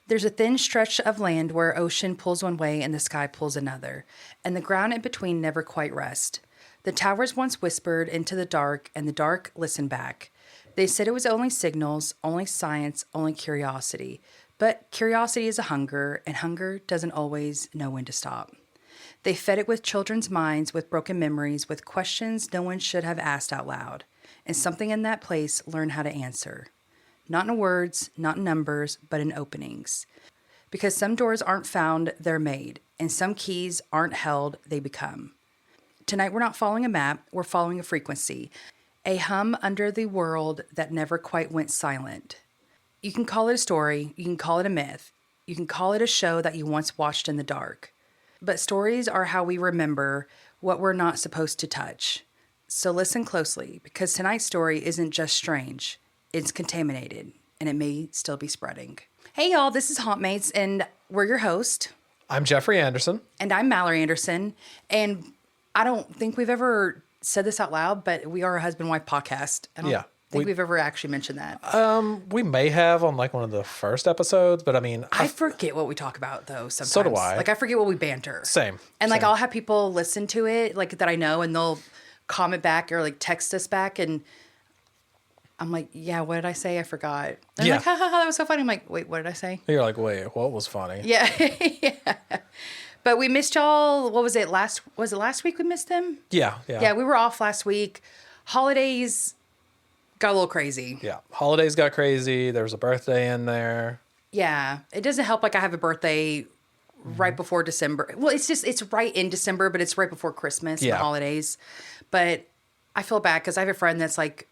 There's a thin stretch of land where ocean pulls one way and the sky pulls another, and the ground in between never quite rests. The towers once whispered into the dark, and the dark listened back. They said it was only signals, only science, only curiosity. But curiosity is a hunger, and hunger doesn't always know when to stop. They fed it with children's minds, with broken memories, with questions no one should have asked out loud. And something in that place learned how to answer. Not in words, not in numbers, but in openings. Because some doors aren't found, they're made. And some keys aren't held, they become. Tonight we're not following a map, we're following a frequency. A hum under the world that never quite went silent. You can call it a story, you can call it a myth, you can call it a show that you once watched in the dark. But stories are how we remember what we're not supposed to touch. So listen closely, because tonight's story isn't just strange. It's contaminated, and it may still be spreading. Hey, y'all, this is Hauntmates, and we're your host. I'm Jeffrey Anderson. And I'm Mallory Anderson. And I don't think we've ever said this out loud, but we are a husband-wife podcast. I don't think we've ever actually mentioned that. We may have on like one of the first episodes, but I mean... I forget what we talk about, though, sometimes. So do I. Like, I forget what we banter. Same. And, like, I'll have people listen to it, like, that I know, and they'll comment back or, like, text us back, and I'm like, yeah, what did I say? I forgot. And I'm like, ha, ha, ha, that was so funny. I'm like, wait, what did I say? You're like, wait, what was funny? Yeah. Yeah. But we missed y'all. What was it? Was it last week we missed them? Yeah. Yeah, we were off last week. Holidays got a little crazy. Yeah. Holidays got crazy. There was a birthday in there. Yeah. It doesn't help like I have a birthday right before December. Well, it's right in December, but it's right before Christmas and the holidays. But I feel bad because I have a friend that's like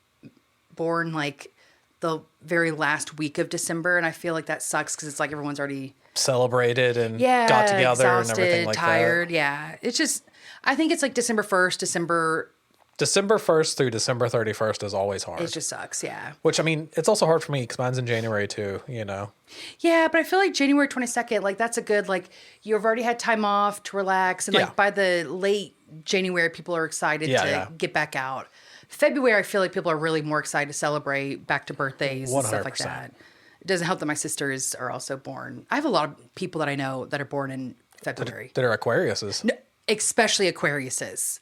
born like the very last week of December, and I feel like that sucks because it's like everyone's already celebrated and got together exhausted, and everything like tired. that. Yeah. It's just, I think it's like December 1st, December 1st through December 31st is always hard. It just sucks, yeah. Which, I mean, it's also hard for me because mine's in January too, you know? Yeah, but I feel like January 22nd, like that's a good, like you've already had time off to relax. And like by the late January, people are excited to get back out. February, I feel like people are really more excited to celebrate back to birthdays 100%. And stuff like that. It doesn't help that my sisters are also born. I have a lot of people that I know that are born in February. That are Aquariuses. No, especially Aquariuses.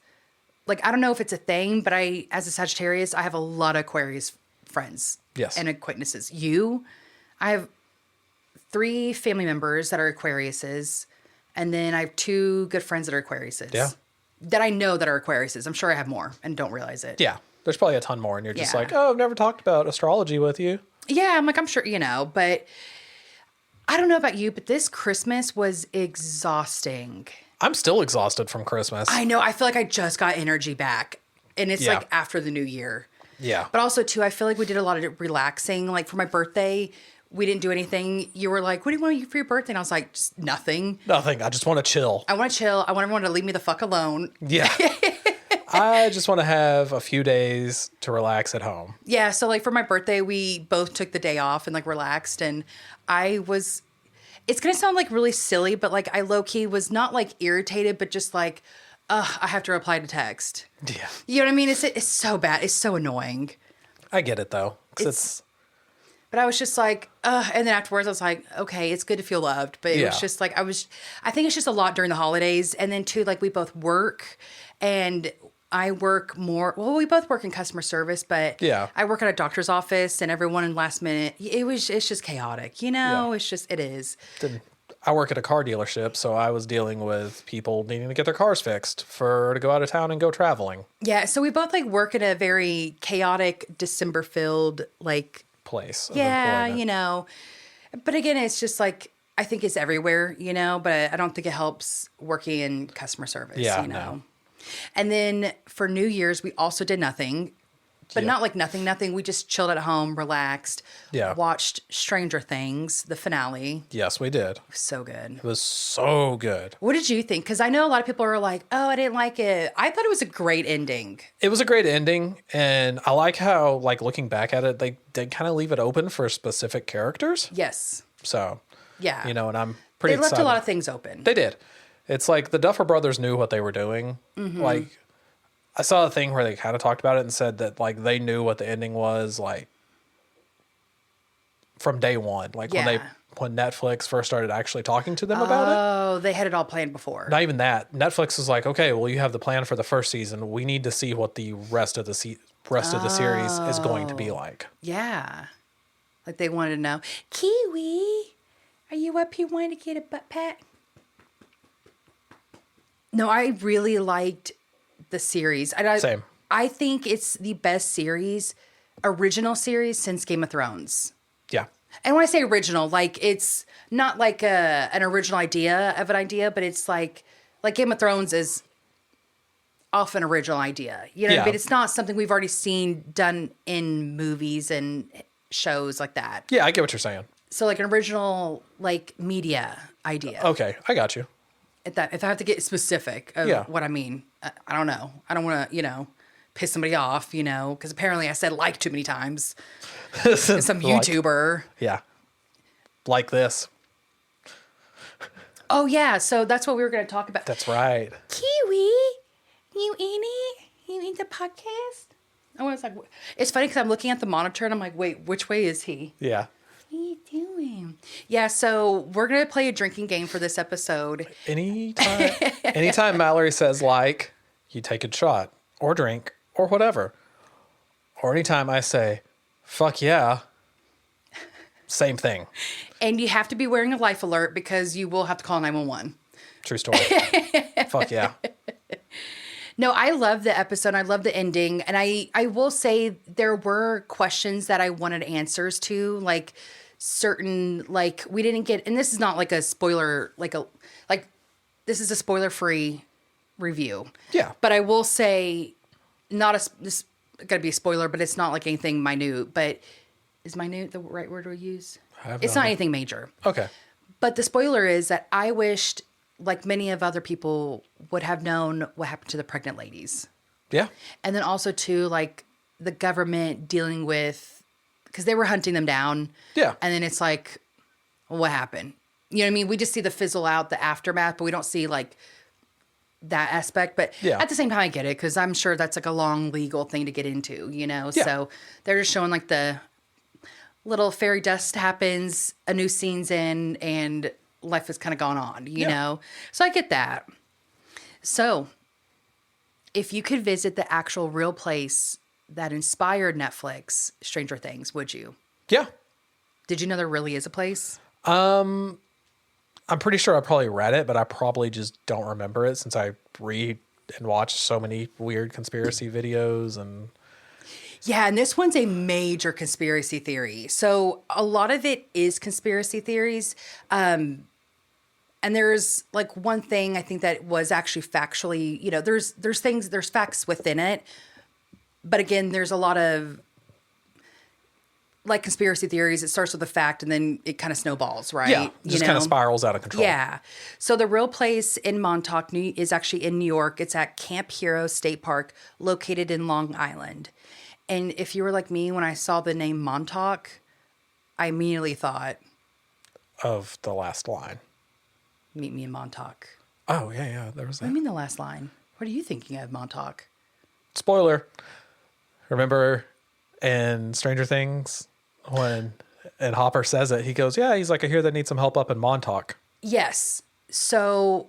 Like, I don't know if it's a thing, but as a Sagittarius, I have a lot of Aquarius friends and acquaintances. I have 3 family members that are Aquariuses, and then I have 2 good friends that are Aquariuses. Yeah. That I know that are Aquariuses. I'm sure I have more and don't realize it. Yeah. There's probably a ton more, and you're just like, oh, I've never talked about astrology with you. Yeah, I'm like, I'm sure, but I don't know about you, but this Christmas was exhausting. I'm still exhausted from Christmas. I know. I feel like I just got energy back. And it's like after the new year. Yeah. But also, too, I feel like we did a lot of relaxing. Like for my birthday, we didn't do anything. You were like, what do you want to do for your birthday? And I was like, just nothing. Nothing. I just want to chill. I want to chill. I want everyone to leave me the fuck alone. Yeah. I just want to have a few days to relax at home. Yeah. So like for my birthday, we both took the day off and like relaxed. And it's going to sound like really silly, but like I low-key was not like irritated, but just like, I have to reply to text. Yeah. You know what I mean? It's so bad. It's so annoying. I get it though. But I was just like, and then afterwards I was like, okay, it's good to feel loved. But it was just like, I think it's just a lot during the holidays. And then too, like we both work and I work more. Well, we both work in customer service, but I work at a doctor's office, and everyone in last minute. It's just chaotic, you know. Yeah. It is. I work at a car dealership, so I was dealing with people needing to get their cars fixed to go out of town and go traveling. Yeah, so we both like work in a very chaotic, December-filled like place. Yeah, you know. But again, it's just like I think it's everywhere, you know. But I don't think it helps working in customer service. Yeah, you know. No. And then for New Year's, we also did nothing, but not like nothing. We just chilled at home, relaxed, watched Stranger Things, the finale. Yes, we did. It was so good. It was so good. What did you think? Because I know a lot of people are like, oh, I didn't like it. I thought it was a great ending. It was a great ending. And I like how, like, looking back at it, they did kind of leave it open for specific characters. Yes. So, yeah. You know, and I'm pretty excited. They left a lot of things open. They did. It's like the Duffer Brothers knew what they were doing. Mm-hmm. Like, I saw a thing where they kind of talked about it and said that, like, they knew what the ending was, like, from day one. Like, when they when Netflix first started actually talking to them about it. Oh, they had it all planned before. Not even that. Netflix is like, okay, well, you have the plan for the first season. We need to see what the rest of the series is going to be like. Yeah. Like they wanted to know, Kiwi, are you up here wanting to get a butt pat? No, I really liked the series. Same. I think it's the best original series since Game of Thrones. Yeah. And when I say original, like it's not like an original idea of an idea, but it's like Game of Thrones is off an original idea. You know what I mean? It's not something we've already seen done in movies and shows like that. Yeah, I get what you're saying. So like an original like media idea. Okay, I got you. If I have to get specific of what I mean, I don't know. I don't want to, piss somebody off, because apparently I said like too many times. Some YouTuber. Yeah. Like this. Oh, yeah. So that's what we were going to talk about. That's right. Kiwi, you in it? You in the podcast? I was like, it's funny because I'm looking at the monitor and I'm like, wait, which way is he? Yeah. What are you doing? Yeah, so we're going to play a drinking game for this episode. Anytime Mallory says like, you take a shot or drink or whatever. Or anytime I say, fuck yeah, same thing. And you have to be wearing a life alert because you will have to call 911. True story. Fuck yeah. No, I love the episode. I love the ending. And I will say there were questions that I wanted answers to, like certain, like we didn't get, and this is not like a spoiler, like this is a spoiler-free review. Yeah. But I will say, this got to be a spoiler, but it's not like anything minute. But is minute the right word to use? It's not anything major. Okay. But the spoiler is that I wished, like many of other people, would have known what happened to the pregnant ladies. Yeah. And then also too, like the government dealing with, because they were hunting them down. Yeah. And then it's like, well, what happened? You know what I mean? We just see the fizzle out, the aftermath, but we don't see like that aspect. But at the same time, I get it because I'm sure that's like a long legal thing to get into, Yeah. So they're just showing like the little fairy dust happens, a new scene's in, and life has kind of gone on, you know? So I get that. So if you could visit the actual real place that inspired Netflix, Stranger Things, would you? Yeah. Did you know there really is a place? I'm pretty sure I probably read it, but I probably just don't remember it since I read and watch so many weird conspiracy videos and... Yeah, and this one's a major conspiracy theory. So a lot of it is conspiracy theories. And there's like one thing I think that was actually factually, there's facts within it. But again, there's a lot of like conspiracy theories. It starts with a fact and then it kind of snowballs, right? Yeah, just kind of spirals out of control. Yeah. So the real place in Montauk is actually in New York. It's at Camp Hero State Park, located in Long Island. And if you were like me, when I saw the name Montauk, I immediately thought of the last line. Meet me in Montauk. Oh, yeah. There was that. What do you mean the last line? What are you thinking of, Montauk? Spoiler. Remember in Stranger Things when Hopper says it, he goes, yeah, he's like, I hear they need some help up in Montauk. Yes. So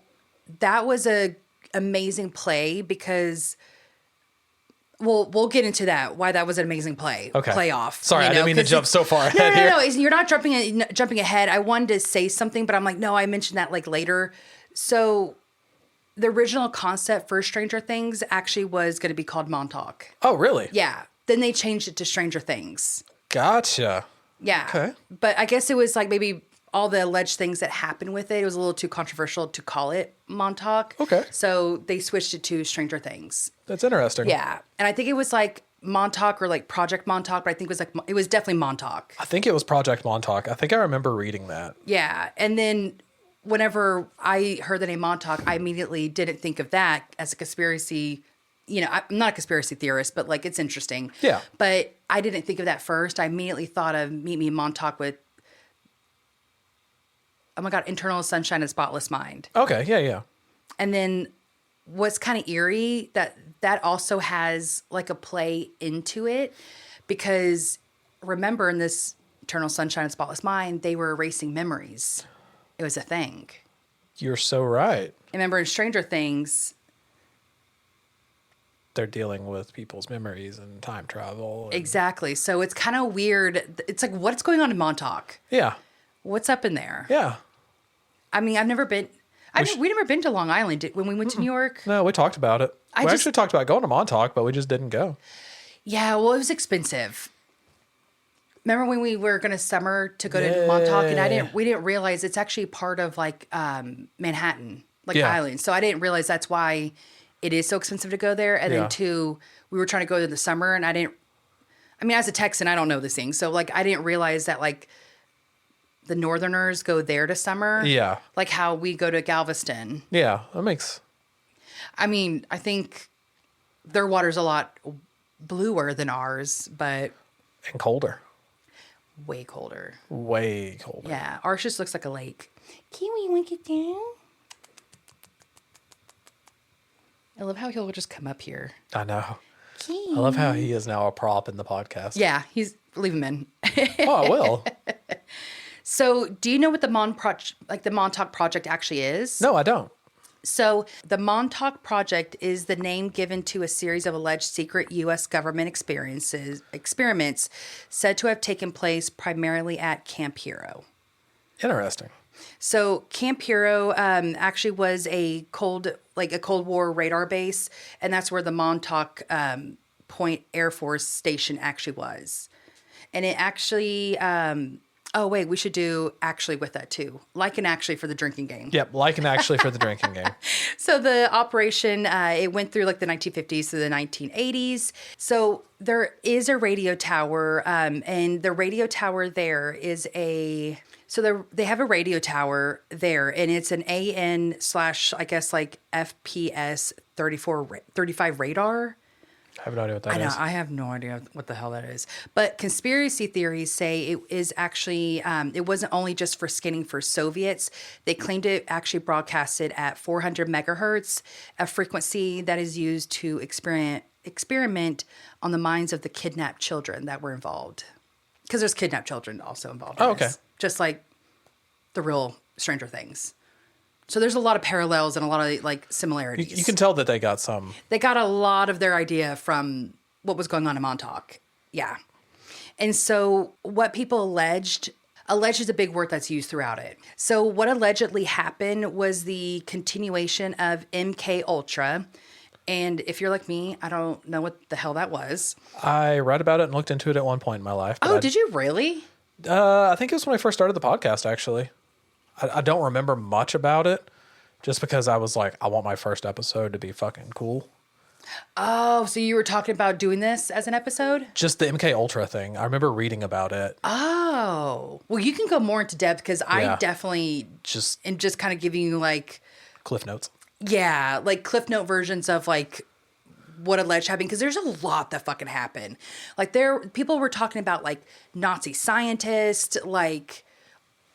that was a amazing play because... Well, we'll get into that, why that was an amazing play. Okay. Playoff. Sorry, I didn't mean to jump so far ahead here. No, you're not jumping ahead. I wanted to say something, but I'm like, no, I mentioned that like later. So the original concept for Stranger Things actually was going to be called Montauk. Oh, really? Yeah. Then they changed it to Stranger Things. Gotcha. Yeah. Okay. But I guess it was like maybe all the alleged things that happened with it. It was a little too controversial to call it Montauk. Okay. So they switched it to Stranger Things. That's interesting. Yeah. And I think it was like Montauk or like Project Montauk, but I think it was definitely Montauk. I think it was Project Montauk. I think I remember reading that. Yeah. And then whenever I heard the name Montauk, I immediately didn't think of that as a conspiracy. I'm not a conspiracy theorist, but like it's interesting. Yeah. But I didn't think of that first. I immediately thought of Meet Me in Montauk with, oh my God, Eternal Sunshine and Spotless Mind. Okay. Yeah. And then what's kind of eerie that also has like a play into it because remember in this Eternal Sunshine of the Spotless Mind, they were erasing memories. It was a thing. You're so right. Remember in Stranger Things, They're dealing with people's memories and time travel. And... Exactly. So it's kind of weird. It's like, what's going on in Montauk? Yeah. What's up in there? Yeah. I mean, I've never been. We never been to Long Island when we went to New York. No, we talked about it. We actually talked about going to Montauk, but we just didn't go. Yeah, well, it was expensive. Remember when we were going to summer to go to Montauk, and we didn't realize it's actually part of like Manhattan, like Island. So I didn't realize that's why it is so expensive to go there. And then two, we were trying to go in the summer, and I mean, as a Texan, I don't know this thing, so like I didn't realize that like the Northerners go there to summer. Yeah. Like how we go to Galveston. Yeah, that makes... I mean, I think their water's a lot bluer than ours, but... And colder. Way colder. Way colder. Yeah, ours just looks like a lake. Can we link it down? I love how he'll just come up here. I know. I love how he is now a prop in the podcast. Yeah, leave him in. Oh, I will. So, do you know what the Montauk Project actually is? No, I don't. So, the Montauk Project is the name given to a series of alleged secret U.S. government experiments said to have taken place primarily at Camp Hero. Interesting. So, Camp Hero actually was a Cold War radar base, and that's where the Montauk Point Air Force Station actually was. And it actually... oh, wait, we should do actually with that, too. Like and actually for the drinking game. Yep, like and actually for the drinking game. So the operation, it went through like the 1950s to the 1980s. So there is a radio tower, and the radio tower there is they have a radio tower there, and it's an AN / I guess like FPS 35 radar. I have no idea what that is. I have no idea what the hell that is. But conspiracy theories say it is actually, it wasn't only just for scanning for Soviets. They claimed it actually broadcasted at 400 megahertz, a frequency that is used to experiment on the minds of the kidnapped children that were involved. Because there's kidnapped children also involved in this. Just like the real Stranger Things. So there's a lot of parallels and a lot of like similarities. You can tell that they got some. They got a lot of their idea from what was going on in Montauk. Yeah. And so what people alleged is a big word that's used throughout it. So what allegedly happened was the continuation of MK Ultra. And if you're like me, I don't know what the hell that was. I read about it and looked into it at one point in my life. Oh, did you really? I think it was when I first started the podcast, actually. I don't remember much about it, just because I was like, I want my first episode to be fucking cool. Oh, so you were talking about doing this as an episode? Just the MK Ultra thing. I remember reading about it. Oh, well, you can go more into depth because I definitely am just kind of giving you like Cliff Notes. Yeah, like Cliff Note versions of like what alleged happened, because there's a lot that fucking happened. Like people were talking about like Nazi scientists, like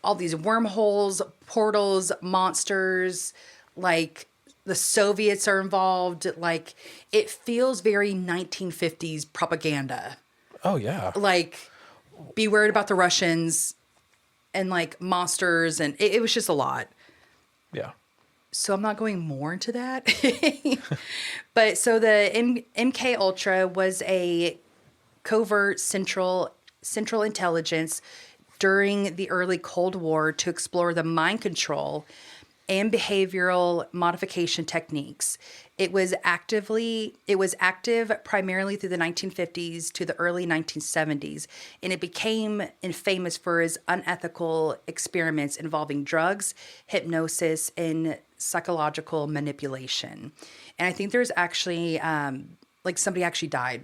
all these wormholes, portals, monsters, like the Soviets are involved. Like it feels very 1950s propaganda. Oh, yeah. Like be worried about the Russians and like monsters. And it was just a lot. Yeah. So I'm not going more into that. But so the MK Ultra was a covert central intelligence during the early Cold War to explore the mind control and behavioral modification techniques. It was active primarily through the 1950s to the early 1970s, and it became famous for its unethical experiments involving drugs, hypnosis, and psychological manipulation. And I think there's actually like somebody actually died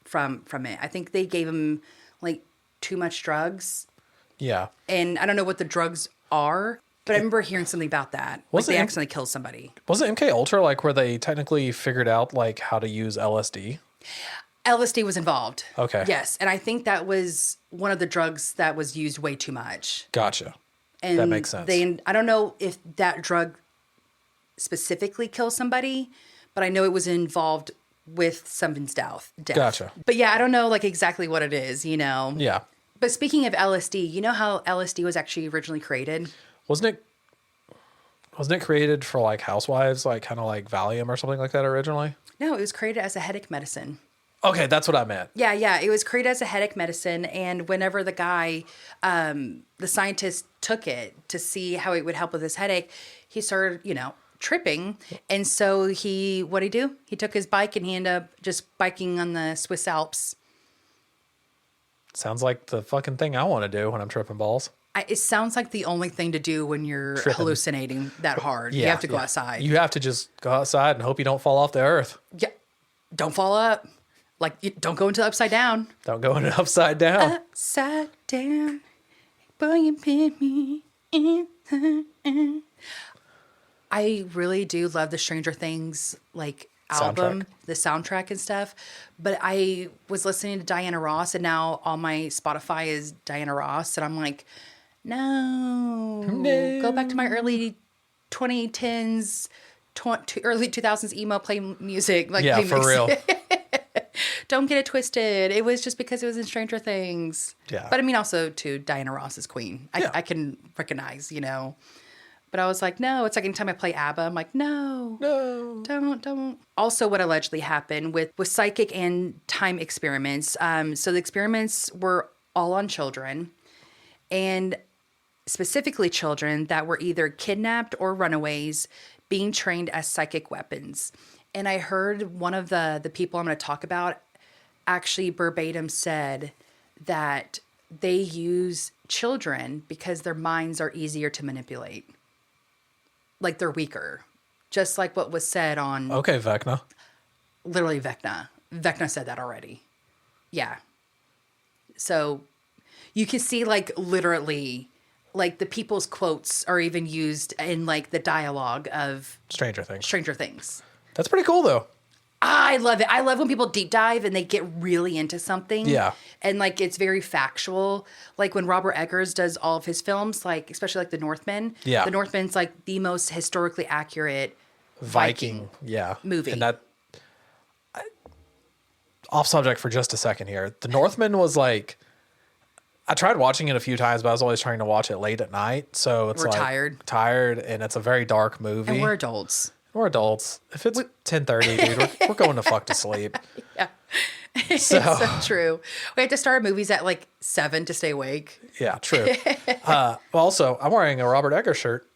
from it. I think they gave him like too much drugs. Yeah. And I don't know what the drugs are, but I remember hearing something about that. Like they accidentally killed somebody. Was it MK Ultra like where they technically figured out like how to use LSD? LSD was involved. Okay. Yes. And I think that was one of the drugs that was used way too much. Gotcha. And that makes sense. I don't know if that drug specifically kills somebody, but I know it was involved with someone's death. Gotcha. But yeah, I don't know like exactly what it is, you know? Yeah. But speaking of LSD, you know how LSD was actually originally created? Wasn't it created for like housewives, like kind of like Valium or something like that originally? No, it was created as a headache medicine. Okay, that's what I meant. Yeah. It was created as a headache medicine. And whenever the guy, the scientist took it to see how it would help with his headache, he started, tripping. And so what'd he do? He took his bike and he ended up just biking on the Swiss Alps. Sounds like the fucking thing I want to do when I'm tripping balls. It sounds like the only thing to do when you're hallucinating that hard. You have to go outside. You have to just go outside and hope you don't fall off the earth. Yeah. Don't fall up. Don't go into the upside down. Don't go into upside down. Upside down. Boy, you pin me in the... I really do love the Stranger Things album, the soundtrack and stuff. But I was listening to Diana Ross, and now all my Spotify is Diana Ross, and I'm like, no. Go back to my early 2010s, early 2000s emo play music. Yeah, play for mix. real. Don't get it twisted. It was just because it was in Stranger Things. Yeah. But I mean, also, too, Diana Ross is queen. I can recognize, But I was like, no. It's like anytime I play ABBA, I'm like, no. Don't. Also, what allegedly happened with psychic and time experiments. So the experiments were all on children, and specifically children that were either kidnapped or runaways being trained as psychic weapons. And I heard one of the people I'm going to talk about actually verbatim said that they use children because their minds are easier to manipulate. Like they're weaker. Just like what was said on... Okay, Vecna. Literally Vecna. Vecna said that already. Yeah. So you can see literally... the people's quotes are even used in the dialogue of Stranger Things. That's pretty cool though. I love it. I love when people deep dive and they get really into something. Yeah. And it's very factual. Like when Robert Eggers does all of his films, especially The Northman. Yeah. The Northman's the most historically accurate Viking. Yeah. movie. And off subject for just a second here. The Northman was I tried watching it a few times, but I was always trying to watch it late at night. So it's We're tired, and it's a very dark movie. And we're adults. We're adults. If it's 10:30, dude, we're going to fuck to sleep. Yeah. So, It's so true. We have to start movies at 7 to stay awake. Yeah, true. Also, I'm wearing a Robert Eggers shirt.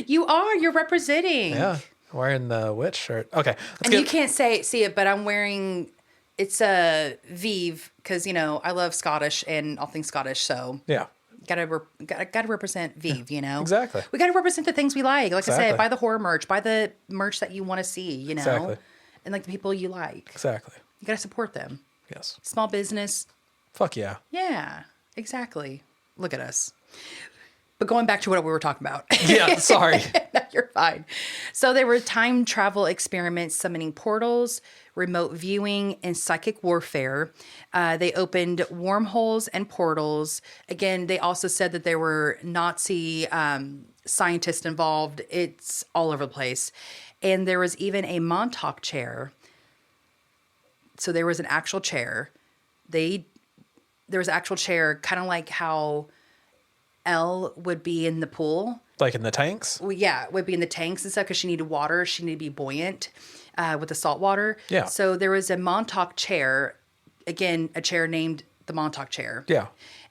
You are. You're representing. Yeah, I'm wearing the witch shirt. Okay. You can't see it, but I'm wearing... It's a Vive because, I love Scottish and all things Scottish. So yeah. Gotta represent Vive, Exactly. We gotta represent the things we like. Like Exactly. I said, buy the horror merch, buy the merch that you want to see, Exactly. And the people you like. Exactly. You gotta support them. Yes. Small business. Fuck yeah. Yeah, exactly. Look at us. But going back to what we were talking about. Yeah, sorry. No, you're fine. So there were time travel experiments summoning portals, remote viewing, and psychic warfare. They opened wormholes and portals. Again, they also said that there were Nazi scientists involved. It's all over the place. And there was even a Montauk chair. So there was an actual chair. There was an actual chair, kind of like how Elle would be in the pool. Like in the tanks? Well, yeah, would be in the tanks and stuff because she needed water. She needed to be buoyant with the salt water. Yeah. So there was a Montauk chair, again, a chair named the Montauk chair. Yeah.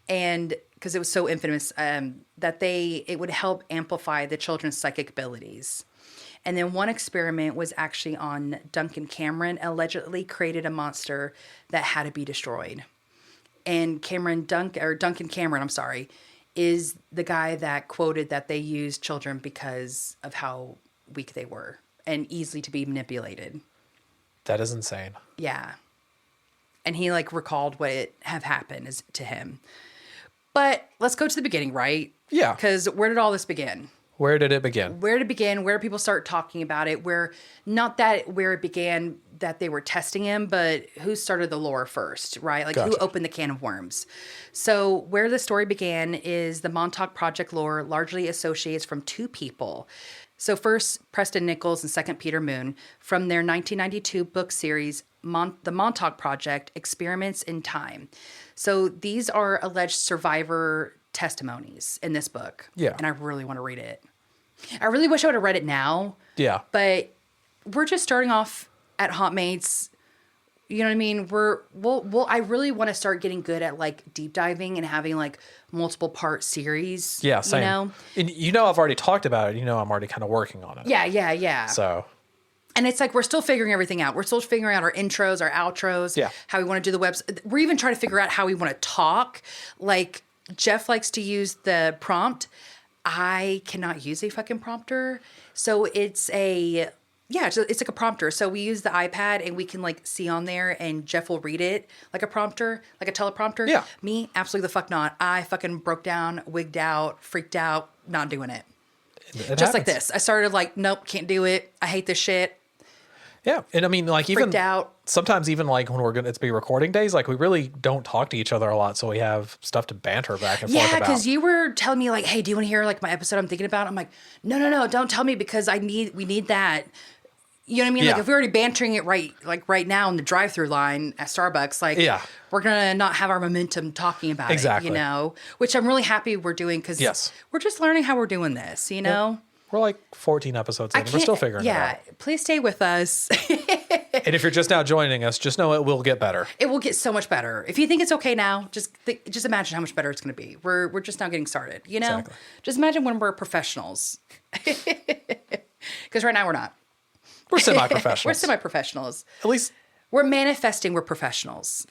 And because it was so infamous that it would help amplify the children's psychic abilities. And then one experiment was actually on Duncan Cameron, allegedly created a monster that had to be destroyed. And Duncan Cameron, I'm sorry, is the guy that quoted that they used children because of how weak they were and easily to be manipulated. That is insane. Yeah. And he recalled what have happened to him. But let's go to the beginning, right? Yeah. Because where did all this begin? Where did it begin? Where did it begin? Where did people start talking about it? Where it began that they were testing him, but who started the lore first, right? Gotcha. Who opened the can of worms? So where the story began is the Montauk Project lore largely associates from two people. So first, Preston Nichols and second, Peter Moon, from their 1992 book series, the Montauk Project, Experiments in Time. So these are alleged survivor testimonies in this book. Yeah. And I really want to read it. I really wish I would have read it now. Yeah. But we're just starting off at Hauntmates. You know what I mean? I really want to start getting good at like deep diving and having like multiple part series. Yeah, same. You know? And I've already talked about it. I'm already kind of working on it. Yeah. So. And it's like we're still figuring everything out. We're still figuring out our intros, our outros, how we want to do the webs. We're even trying to figure out how we want to talk. Like Jeff likes to use the prompt. I cannot use a fucking prompter. So it's it's like a prompter. So we use the iPad and we can like see on there and Jeff will read it like a prompter, like a teleprompter. Yeah. Me, absolutely the fuck not. I fucking broke down, wigged out, freaked out, not doing it. Just like this. I started like, nope, can't do it. I hate this shit. Yeah. And I mean, like, even Freaked out. Sometimes even like when we're going to be recording days, like we really don't talk to each other a lot. So we have stuff to banter back and forth about. Yeah, because you were telling me like, hey, do you want to hear like my episode I'm thinking about? I'm like, no, don't tell me because we need that. You know what I mean? Yeah. Like if we're already bantering it right now in the drive-through line at Starbucks, like we're going to not have our momentum talking about exactly. it, which I'm really happy we're doing because we're just learning how we're doing this, Well, we're like 14 episodes in. We're still figuring it out. Yeah, please stay with us. And if you're just now joining us, just know it will get better. It will get so much better. If you think it's okay now, just imagine how much better it's going to be. We're just now getting started, Exactly. Just imagine when we're professionals. Because right now we're not. We're semi-professionals. We're semi-professionals. At least. We're manifesting. We're professionals.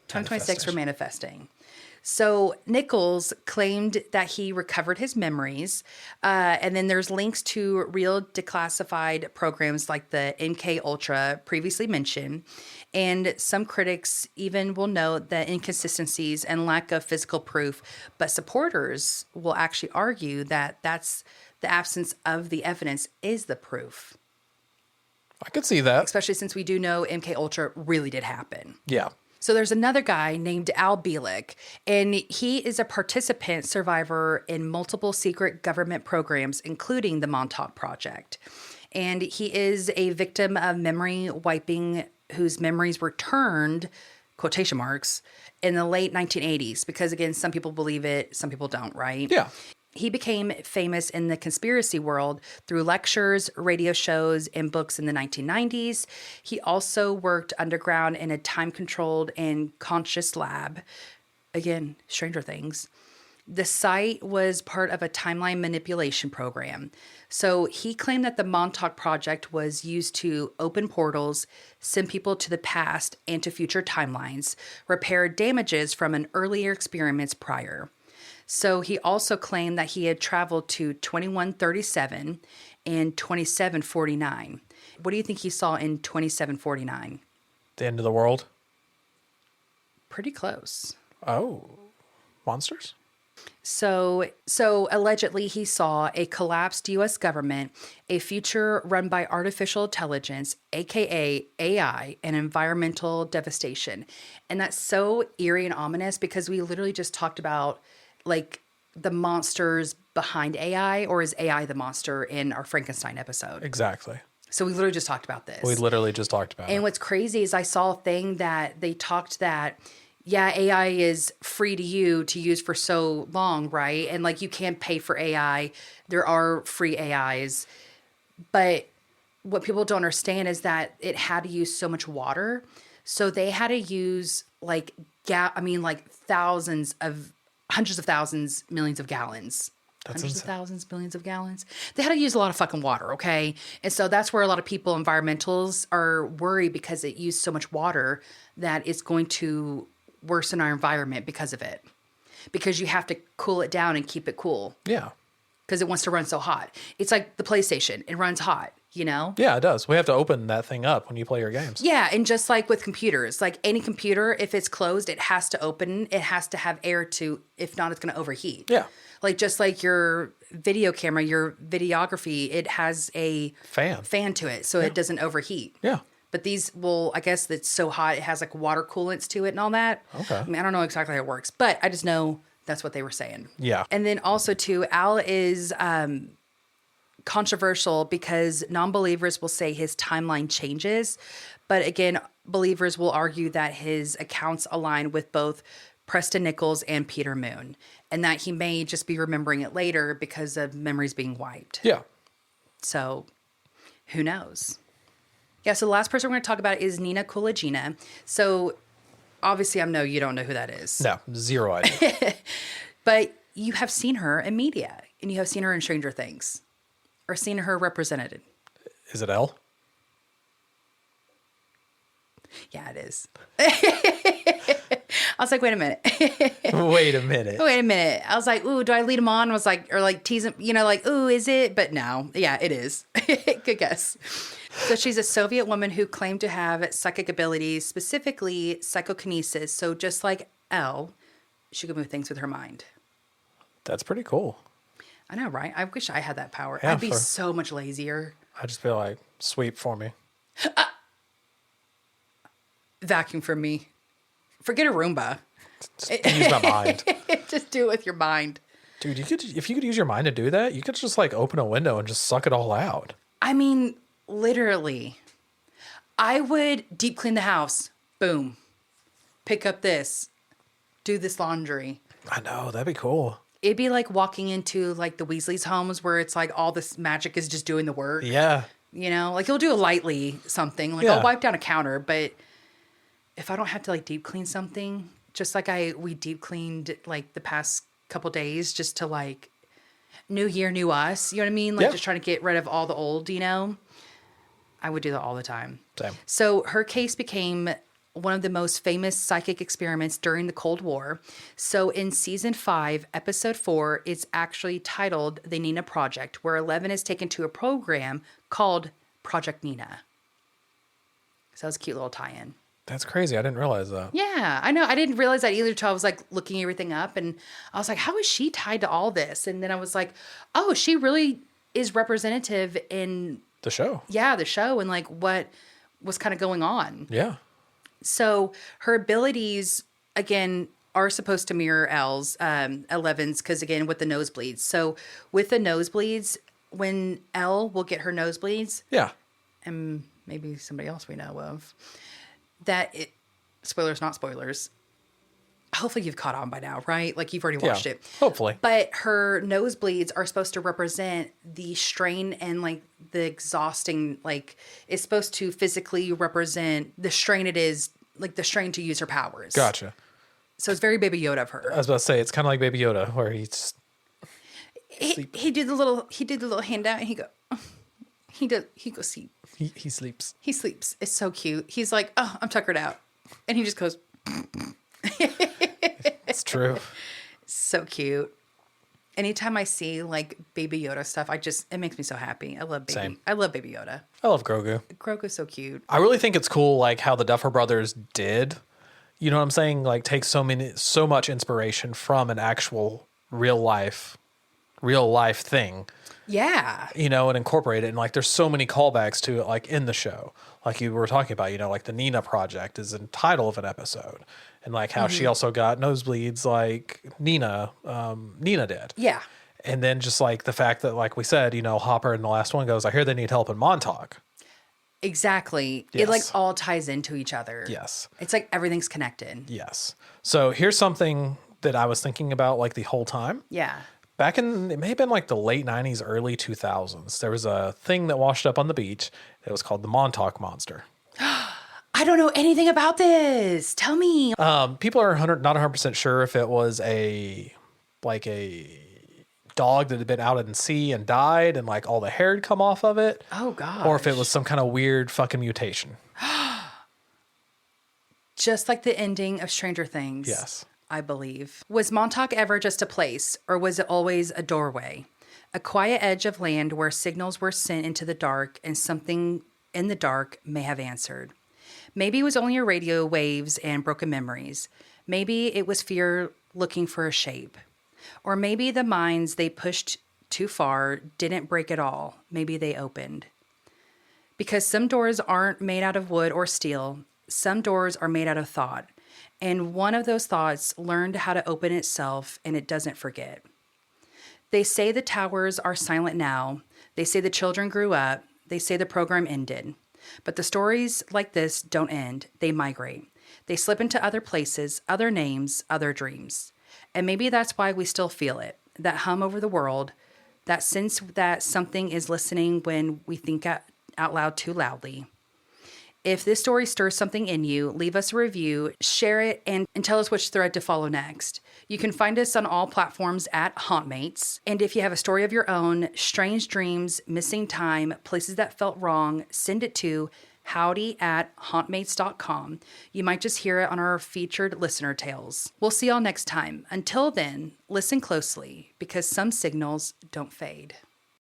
2026, we're manifesting. So Nichols claimed that he recovered his memories. And then there's links to real declassified programs like the MK Ultra previously mentioned. And some critics even will note the inconsistencies and lack of physical proof. But supporters will actually argue that that's the absence of the evidence is the proof. I could see that. Especially since we do know MK Ultra really did happen. Yeah. So there's another guy named Al Bielek, and he is a participant survivor in multiple secret government programs, including the Montauk Project. And he is a victim of memory wiping whose memories were turned, quotation marks, in the late 1980s. Because again, some people believe it, some people don't, right? Yeah. He became famous in the conspiracy world through lectures, radio shows, and books in the 1990s. He also worked underground in a time-controlled and conscious lab. Again, Stranger Things. The site was part of a timeline manipulation program. So he claimed that the Montauk Project was used to open portals, send people to the past and to future timelines, repair damages from an earlier experiments prior. So he also claimed that he had traveled to 2137 and 2749. What do you think he saw in 2749? The end of the world? Pretty close. Oh, monsters? So allegedly he saw a collapsed U.S. government, a future run by artificial intelligence, aka AI, and environmental devastation. And that's so eerie and ominous because we literally just talked about like the monsters behind AI, or is AI the monster in our Frankenstein episode? Exactly. So we literally just talked about this. We literally just talked about it. And what's crazy is I saw a thing that they talked that, yeah, AI is free to use for so long, right? And like you can't pay for AI. There are free AIs. But what people don't understand is that it had to use so much water. So they had to use like hundreds of thousands, millions of gallons. That's Hundreds insane. of thousands, millions of gallons. They had to use a lot of fucking water, okay? And so that's where a lot of people, environmentals, are worried because it used so much water that it's going to worsen our environment because of it. Because you have to cool it down and keep it cool. Yeah. Because it wants to run so hot. It's like the PlayStation. It runs hot, Yeah, it does. We have to open that thing up when you play your games. Yeah, and just like with computers, like any computer, if it's closed, it has to open. It has to have air to, if not, it's going to overheat. Yeah. Like just like your video camera, your videography, it has a fan to it so it doesn't overheat. Yeah. But these will, I guess it's so hot, it has like water coolants to it and all that. Okay. I mean, I don't know exactly how it works, but I just know that's what they were saying. Yeah. And then also too, Al is controversial because non-believers will say his timeline changes. But again, believers will argue that his accounts align with both Preston Nichols and Peter Moon, and that he may just be remembering it later because of memories being wiped. Yeah. So, who knows? Yeah, so the last person we're going to talk about is Nina Kulagina. So, obviously, I know you don't know who that is. No, zero idea. But you have seen her in media, and you have seen her in Stranger Things, or seen her represented. Is it Elle? Yeah, it is. I was like, wait a minute. Wait a minute. Wait a minute. I was like, ooh, do I lead him on? I was like, or like tease him, like, ooh, is it? But no. Yeah, it is. Good guess. So she's a Soviet woman who claimed to have psychic abilities, specifically psychokinesis. So just like Elle, she could move things with her mind. That's pretty cool. I know, right? I wish I had that power. Yeah, I'd be so much lazier. I just feel like, sweep for me. Vacuum for me. Forget a Roomba. Just use my mind. Just do it with your mind. Dude, if you could use your mind to do that, you could just like open a window and just suck it all out. I mean, literally. I would deep clean the house. Boom. Pick up this. Do this laundry. I know, that'd be cool. It'd be like walking into like the Weasley's homes where it's like all this magic is just doing the work. Yeah. Like you'll do a lightly something. Like I'll wipe down a counter, but if I don't have to like deep clean something, just like we deep cleaned like the past couple days just to like new year, new us. You know what I mean? Like just trying to get rid of all the old, I would do that all the time. Same. So her case became one of the most famous psychic experiments during the Cold War. So in season 5, episode 4, it's actually titled The Nina Project, where 11 is taken to a program called Project Nina. So that was a cute little tie-in. That's crazy. I didn't realize that. Yeah, I know. I didn't realize that either until I was like looking everything up, and I was like, how is she tied to all this? And then I was like, oh, she really is representative in The show. Yeah, the show and like what was kind of going on. Yeah. So her abilities, again, are supposed to mirror Elle's, 11's, because again, with the nosebleeds. So with the nosebleeds, when Elle will get her nosebleeds, Yeah. and maybe somebody else we know of, that it, spoilers, not spoilers. Hopefully you've caught on by now, right? Like you've already watched it. Hopefully. But her nosebleeds are supposed to represent the strain and like the exhausting, like it's supposed to physically represent the strain it is, like the strain to use her powers. Gotcha. So it's very Baby Yoda of her. I was about to say, it's kind of like Baby Yoda, where he did the little handout and he goes sleep. he sleeps. He sleeps. It's so cute. He's like, oh, I'm tuckered out. And he just goes, It's true. so cute. Anytime I see like Baby Yoda stuff, it makes me so happy. I love Same. I love Baby Yoda. I love Grogu. Grogu's so cute. I really think it's cool, like how the Duffer Brothers did. You know what I'm saying? Like take so much inspiration from an actual real life thing. Yeah. And incorporate it. And like, there's so many callbacks to it, like in the show, like you were talking about, like the Nina Project is the title of an episode, and like how she also got nosebleeds, like Nina did. Yeah. And then just like the fact that, like we said, Hopper in the last one goes, I hear they need help in Montauk. Exactly. Yes. It like all ties into each other. Yes. It's like everything's connected. Yes. So here's something that I was thinking about like the whole time. Yeah. Back in, it may have been like the late 90s, early 2000s, there was a thing that washed up on the beach. It was called the Montauk Monster. I don't know anything about this. Tell me. People are not 100% sure if it was a dog that had been out in the sea and died and like all the hair had come off of it. Oh, God. Or if it was some kind of weird fucking mutation. Just like the ending of Stranger Things. Yes. I believe. Was Montauk ever just a place, or was it always a doorway? A quiet edge of land where signals were sent into the dark and something in the dark may have answered. Maybe it was only your radio waves and broken memories. Maybe it was fear looking for a shape. Or maybe the minds they pushed too far didn't break at all. Maybe they opened. Because some doors aren't made out of wood or steel. Some doors are made out of thought. And one of those thoughts learned how to open itself, and it doesn't forget. They say the towers are silent now. They say the children grew up. They say the program ended. But the stories like this don't end, they migrate. They slip into other places, other names, other dreams. And maybe that's why we still feel it, that hum over the world, that sense that something is listening when we think out loud too loudly. If this story stirs something in you, leave us a review, share it, and tell us which thread to follow next. You can find us on all platforms at Hauntmates. And if you have a story of your own, strange dreams, missing time, places that felt wrong, send it to howdy@hauntmates.com. You might just hear it on our featured listener tales. We'll see y'all next time. Until then, listen closely because some signals don't fade.